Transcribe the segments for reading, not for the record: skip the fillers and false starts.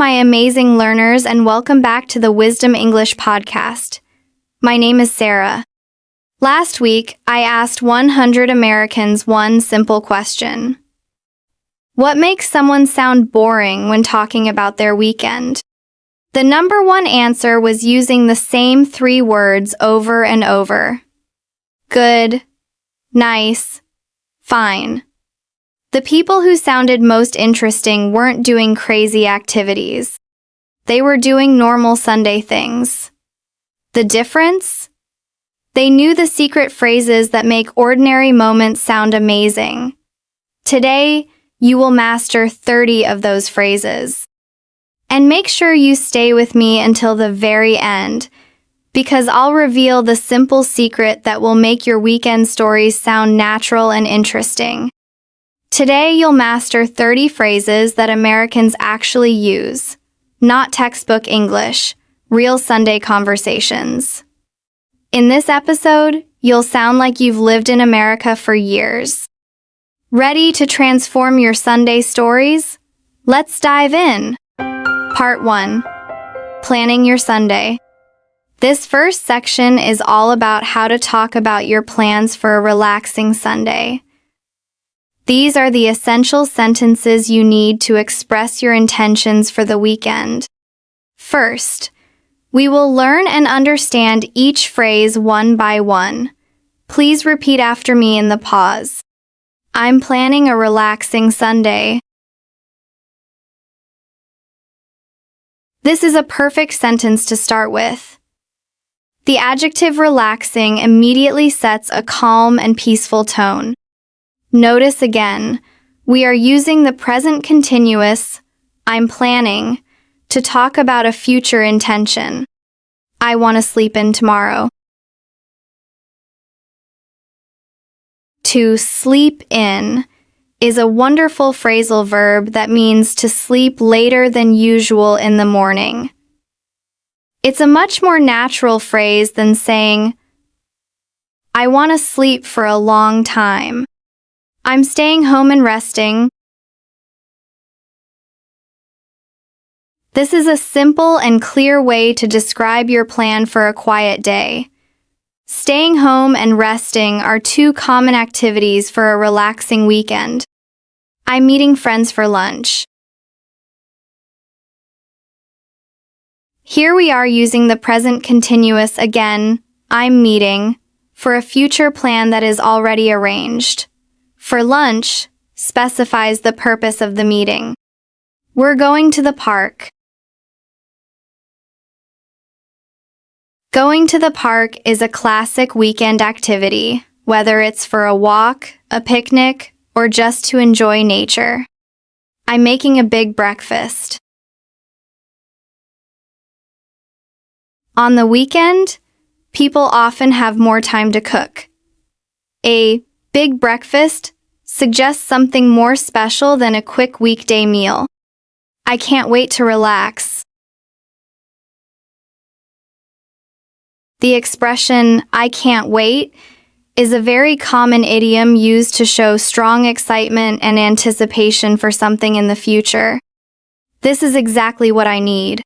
my amazing learners, and welcome back to the Wisdom English podcast. My name is Sarah. Last week, I asked 100 Americans one simple question. What makes someone sound boring when talking about their weekend? The number one answer was using the same 3 words over and over. Good, nice, fine. The people who sounded most interesting weren't doing crazy activities. They were doing normal Sunday things. The difference? They knew the secret phrases that make ordinary moments sound amazing. Today, you will master 30 of those phrases. And make sure you stay with me until the very end, because I'll reveal the simple secret that will make your weekend stories sound natural and interesting. Today, you'll master 30 phrases that Americans actually use, not textbook English, real Sunday conversations. In this episode, you'll sound like you've lived in America for years. Ready to transform your Sunday stories? Let's dive in. Part 1. Planning your Sunday. This first section is all about how to talk about your plans for a relaxing Sunday. These are the essential sentences you need to express your intentions for the weekend. First, we will learn and understand each phrase one by one. Please repeat after me in the pause. I'm planning a relaxing Sunday. This is a perfect sentence to start with. The adjective relaxing immediately sets a calm and peaceful tone. Notice again, we are using the present continuous, I'm planning, to talk about a future intention. I want to sleep in tomorrow. To sleep in is a wonderful phrasal verb that means to sleep later than usual in the morning. It's a much more natural phrase than saying, I want to sleep for a long time. I'm staying home and resting. This is a simple and clear way to describe your plan for a quiet day. Staying home and resting are 2 common activities for a relaxing weekend. I'm meeting friends for lunch. Here we are using the present continuous again, I'm meeting, for a future plan that is already arranged. For lunch specifies the purpose of the meeting. We're going to the park. Going to the park is a classic weekend activity, whether it's for a walk, a picnic, or just to enjoy nature. I'm making a big breakfast. On the weekend, people often have more time to cook. A big breakfast suggests something more special than a quick weekday meal. I can't wait to relax. The expression, I can't wait, is a very common idiom used to show strong excitement and anticipation for something in the future. This is exactly what I need.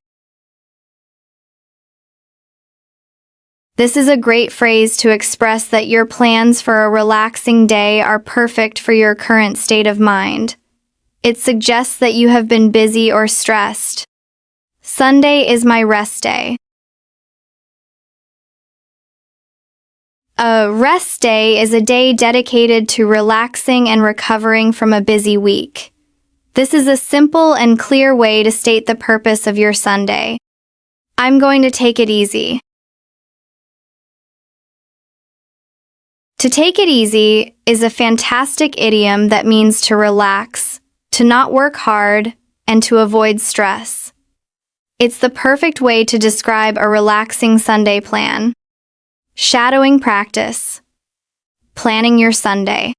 This is a great phrase to express that your plans for a relaxing day are perfect for your current state of mind. It suggests that you have been busy or stressed. Sunday is my rest day. A rest day is a day dedicated to relaxing and recovering from a busy week. This is a simple and clear way to state the purpose of your Sunday. I'm going to take it easy. To take it easy is a fantastic idiom that means to relax, to not work hard, and to avoid stress. It's the perfect way to describe a relaxing Sunday plan. Shadowing practice. Planning your Sunday.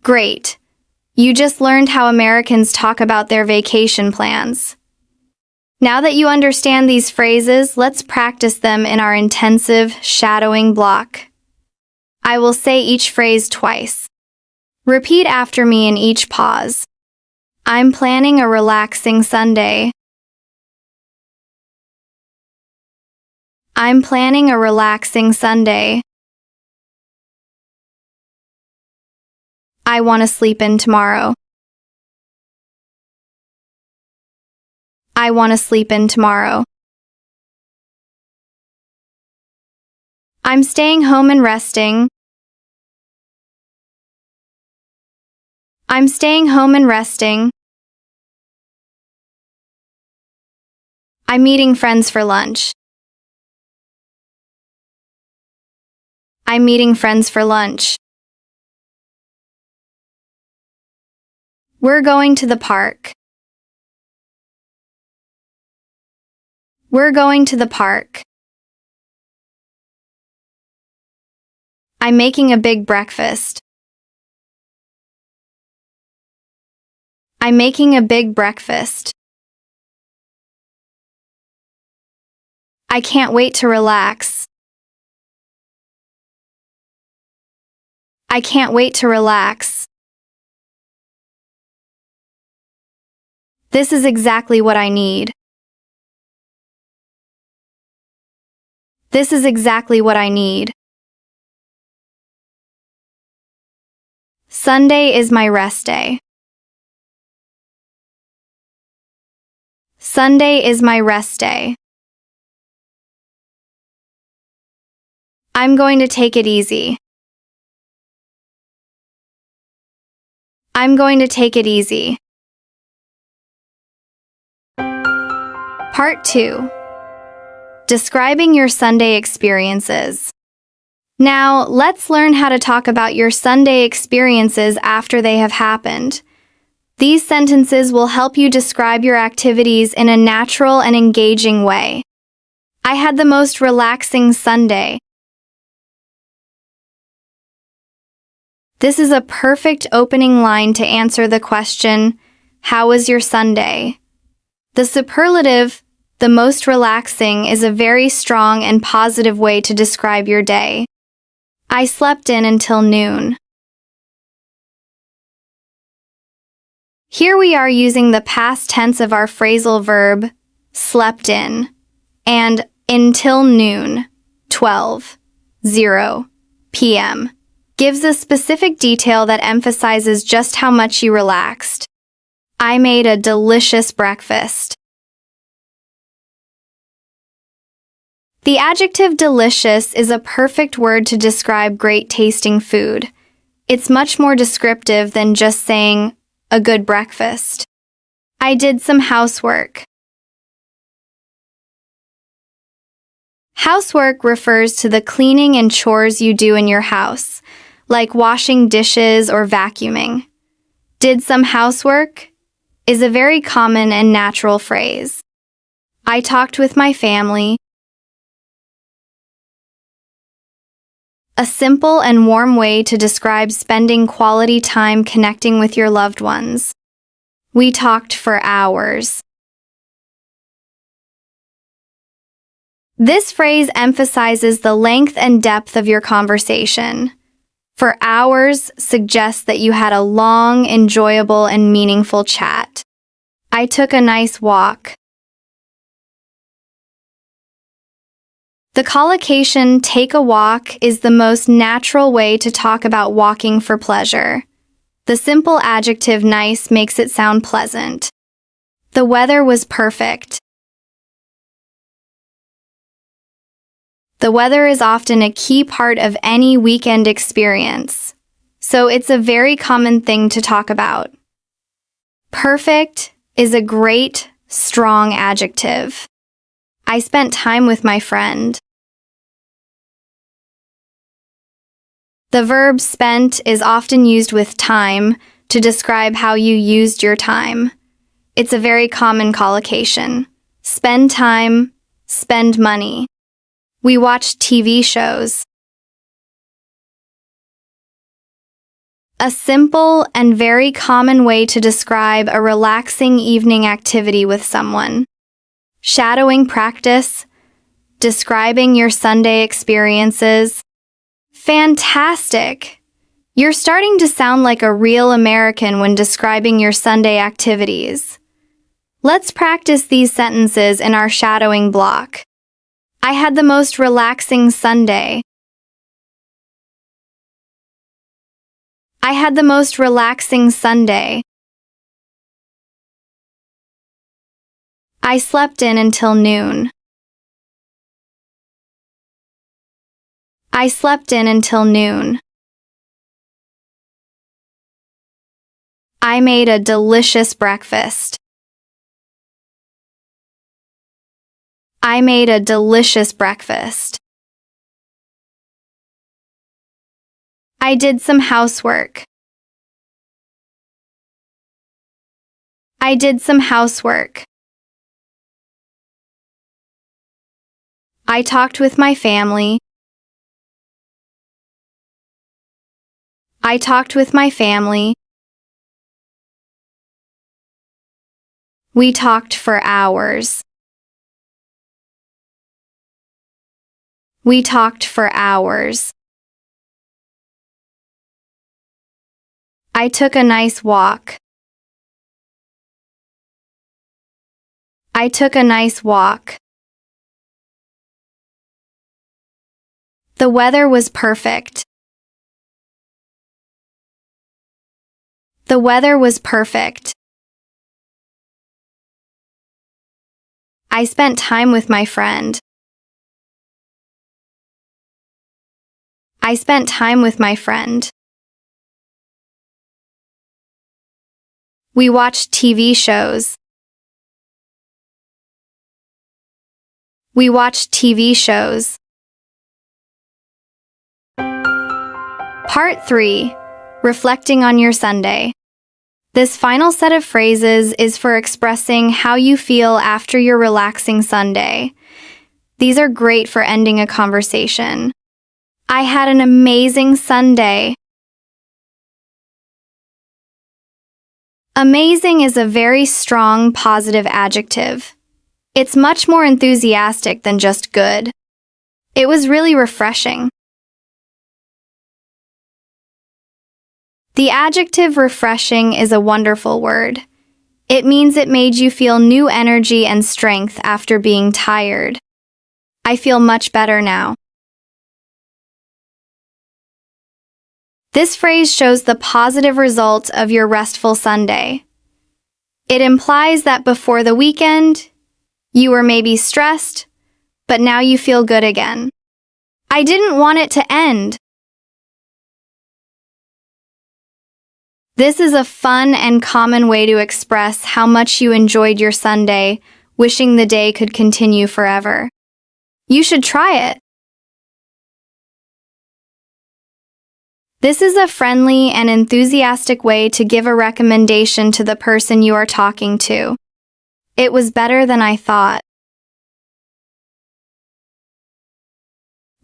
Great! You just learned how Americans talk about their vacation plans. Now that you understand these phrases, let's practice them in our intensive shadowing block. I will say each phrase twice. Repeat after me in each pause. I'm planning a relaxing Sunday. I'm planning a relaxing Sunday. I want to sleep in tomorrow. I want to sleep in tomorrow. I'm staying home and resting. I'm staying home and resting. I'm meeting friends for lunch. I'm meeting friends for lunch. We're going to the park. We're going to the park. I'm making a big breakfast. I'm making a big breakfast. I can't wait to relax. I can't wait to relax. This is exactly what I need. This is exactly what I need. Sunday is my rest day. Sunday is my rest day. I'm going to take it easy. I'm going to take it easy. Part 2. Describing your Sunday experiences. Now, let's learn how to talk about your Sunday experiences after they have happened. These sentences will help you describe your activities in a natural and engaging way. I had the most relaxing Sunday. This is a perfect opening line to answer the question, how was your Sunday? The superlative, the most relaxing, is a very strong and positive way to describe your day. I slept in until noon. Here we are using the past tense of our phrasal verb, slept in, and until noon, 12:00 p.m. gives a specific detail that emphasizes just how much you relaxed. I made a delicious breakfast. The adjective delicious is a perfect word to describe great tasting food. It's much more descriptive than just saying a good breakfast. I did some housework. Housework refers to the cleaning and chores you do in your house, like washing dishes or vacuuming. Did some housework is a very common and natural phrase. I talked with my family. A simple and warm way to describe spending quality time connecting with your loved ones. We talked for hours. This phrase emphasizes the length and depth of your conversation. For hours suggests that you had a long, enjoyable, and meaningful chat. I took a nice walk. The collocation take a walk is the most natural way to talk about walking for pleasure. The simple adjective nice makes it sound pleasant. The weather was perfect. The weather is often a key part of any weekend experience, so it's a very common thing to talk about. Perfect is a great, strong adjective. I spent time with my friend. The verb spent is often used with time to describe how you used your time. It's a very common collocation. Spend time, spend money. We watched TV shows. A simple and very common way to describe a relaxing evening activity with someone. Shadowing practice, describing your Sunday experiences. Fantastic! You're starting to sound like a real American when describing your Sunday activities. Let's practice these sentences in our shadowing block. I had the most relaxing Sunday. I had the most relaxing Sunday. I slept in until noon. I slept in until noon. I made a delicious breakfast. I made a delicious breakfast. I did some housework. I did some housework. I talked with my family. I talked with my family. We talked for hours. We talked for hours. I took a nice walk. I took a nice walk. The weather was perfect. The weather was perfect. I spent time with my friend. I spent time with my friend. We watched TV shows. We watched TV shows. Part 3. Reflecting on your Sunday. This final set of phrases is for expressing how you feel after your relaxing Sunday. These are great for ending a conversation. I had an amazing Sunday. Amazing is a very strong, positive adjective. It's much more enthusiastic than just good. It was really refreshing. The adjective refreshing is a wonderful word. It means it made you feel new energy and strength after being tired. I feel much better now. This phrase shows the positive result of your restful Sunday. It implies that before the weekend, you were maybe stressed, but now you feel good again. I didn't want it to end. This is a fun and common way to express how much you enjoyed your Sunday, wishing the day could continue forever. You should try it. This is a friendly and enthusiastic way to give a recommendation to the person you are talking to. It was better than I thought.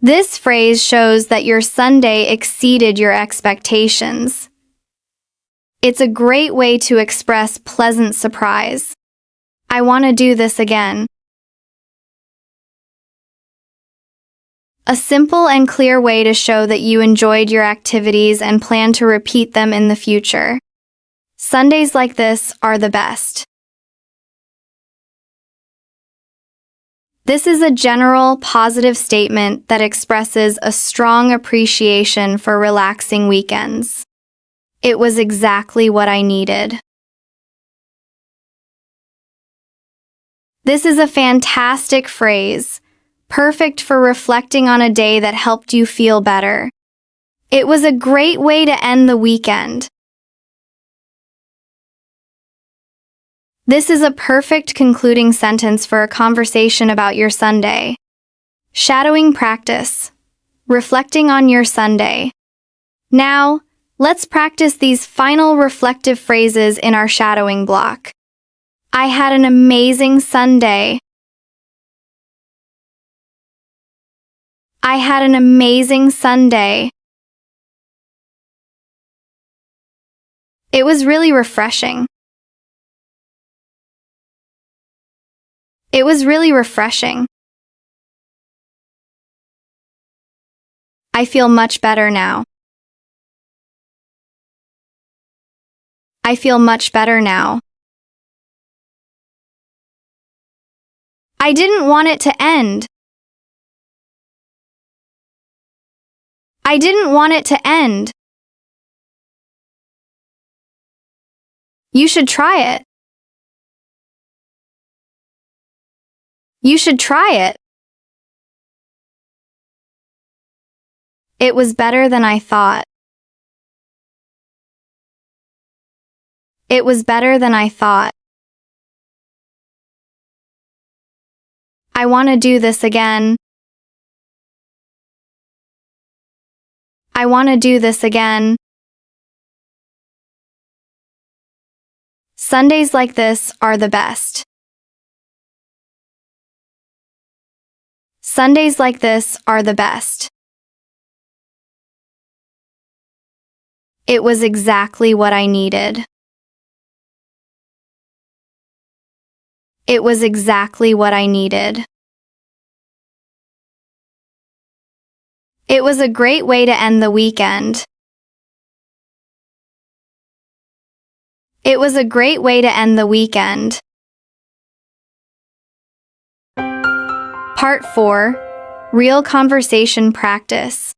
This phrase shows that your Sunday exceeded your expectations. It's a great way to express pleasant surprise. I want to do this again. A simple and clear way to show that you enjoyed your activities and plan to repeat them in the future. Sundays like this are the best. This is a general, positive statement that expresses a strong appreciation for relaxing weekends. It was exactly what I needed. This is a fantastic phrase, perfect for reflecting on a day that helped you feel better. It was a great way to end the weekend. This is a perfect concluding sentence for a conversation about your Sunday. Shadowing practice. Reflecting on your Sunday. Now, let's practice these final reflective phrases in our shadowing block. I had an amazing Sunday. I had an amazing Sunday. It was really refreshing. It was really refreshing. I feel much better now. I feel much better now. I didn't want it to end. I didn't want it to end. You should try it. You should try it. It was better than I thought. It was better than I thought. I want to do this again. I want to do this again. Sundays like this are the best. Sundays like this are the best. It was exactly what I needed. It was exactly what I needed. It was a great way to end the weekend. It was a great way to end the weekend. Part 4. Real conversation practice.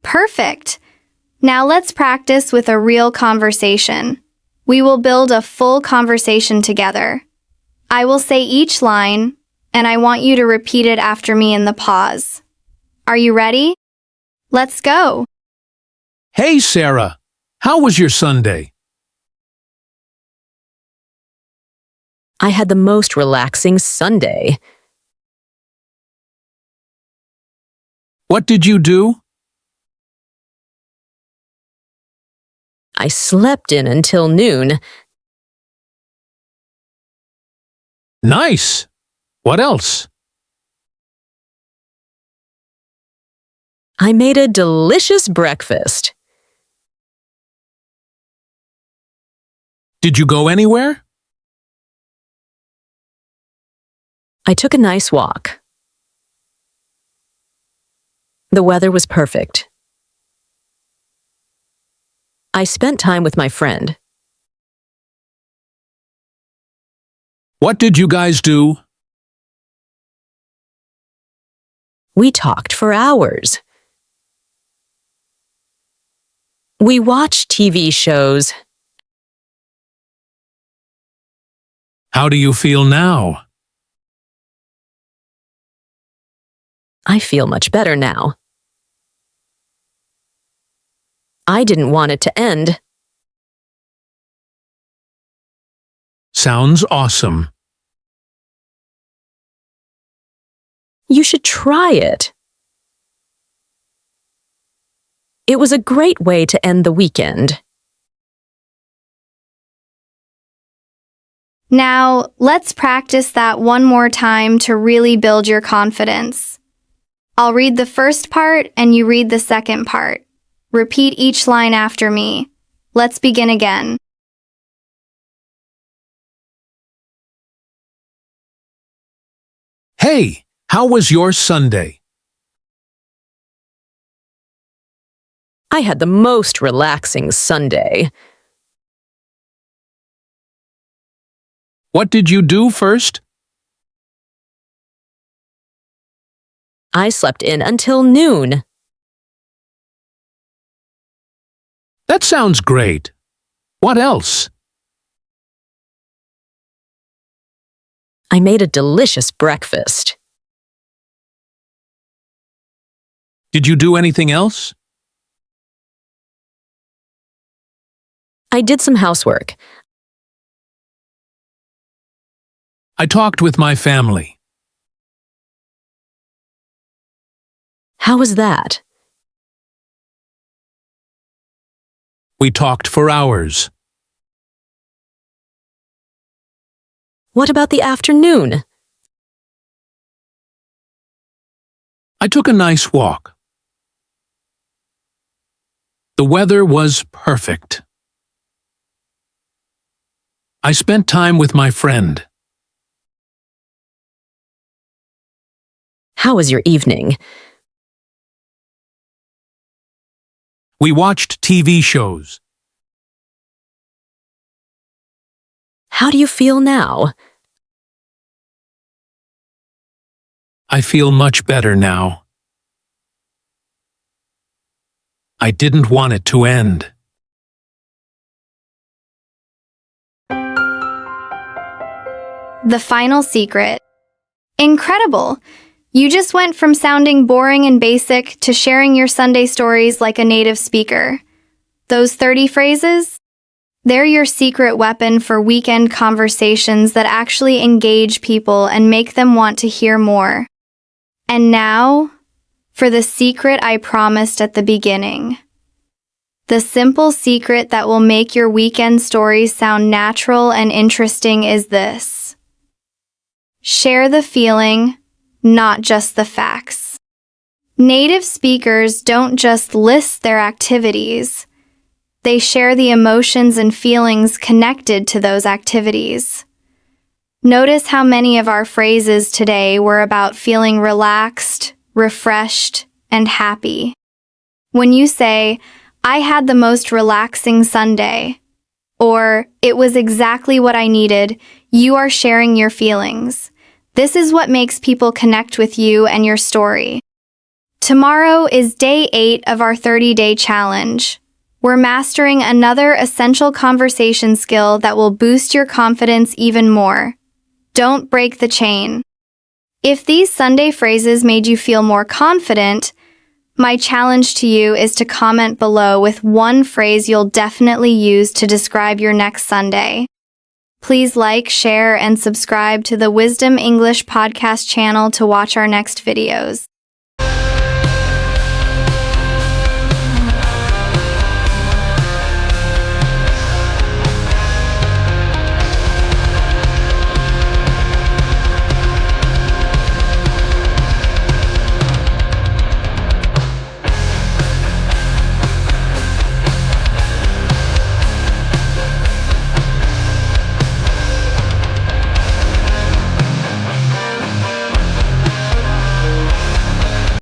Perfect! Now let's practice with a real conversation. We will build a full conversation together. I will say each line, and I want you to repeat it after me in the pause. Are you ready? Let's go! Hey, Sarah. How was your Sunday? I had the most relaxing Sunday. What did you do? I slept in until noon. Nice. What else? I made a delicious breakfast. Did you go anywhere? I took a nice walk. The weather was perfect. I spent time with my friend. What did you guys do? We talked for hours. We watched TV shows. How do you feel now? I feel much better now. I didn't want it to end. Sounds awesome. You should try it. It was a great way to end the weekend. Now, let's practice that one more time to really build your confidence. I'll read the first part and you read the second part. Repeat each line after me. Let's begin again. Hey, how was your Sunday? I had the most relaxing Sunday. What did you do first? I slept in until noon. That sounds great. What else? I made a delicious breakfast. Did you do anything else? I did some housework. I talked with my family. How was that? We talked for hours. What about the afternoon? I took a nice walk. The weather was perfect. I spent time with my friend. How was your evening? We watched TV shows. How do you feel now? I feel much better now. I didn't want it to end. The final secret. Incredible! You just went from sounding boring and basic to sharing your Sunday stories like a native speaker. Those 30 phrases? They're your secret weapon for weekend conversations that actually engage people and make them want to hear more. And now, for the secret I promised at the beginning. The simple secret that will make your weekend stories sound natural and interesting is this. Share the feeling, not just the facts. Native speakers don't just list their activities. They share the emotions and feelings connected to those activities. Notice how many of our phrases today were about feeling relaxed, refreshed, and happy. When you say, "I had the most relaxing Sunday," or "it was exactly what I needed," you are sharing your feelings. This is what makes people connect with you and your story. Tomorrow is day 8 of our 30-day challenge. We're mastering another essential conversation skill that will boost your confidence even more. Don't break the chain. If these Sunday phrases made you feel more confident, my challenge to you is to comment below with one phrase you'll definitely use to describe your next Sunday. Please like, share, and subscribe to the Wisdom English podcast channel to watch our next videos.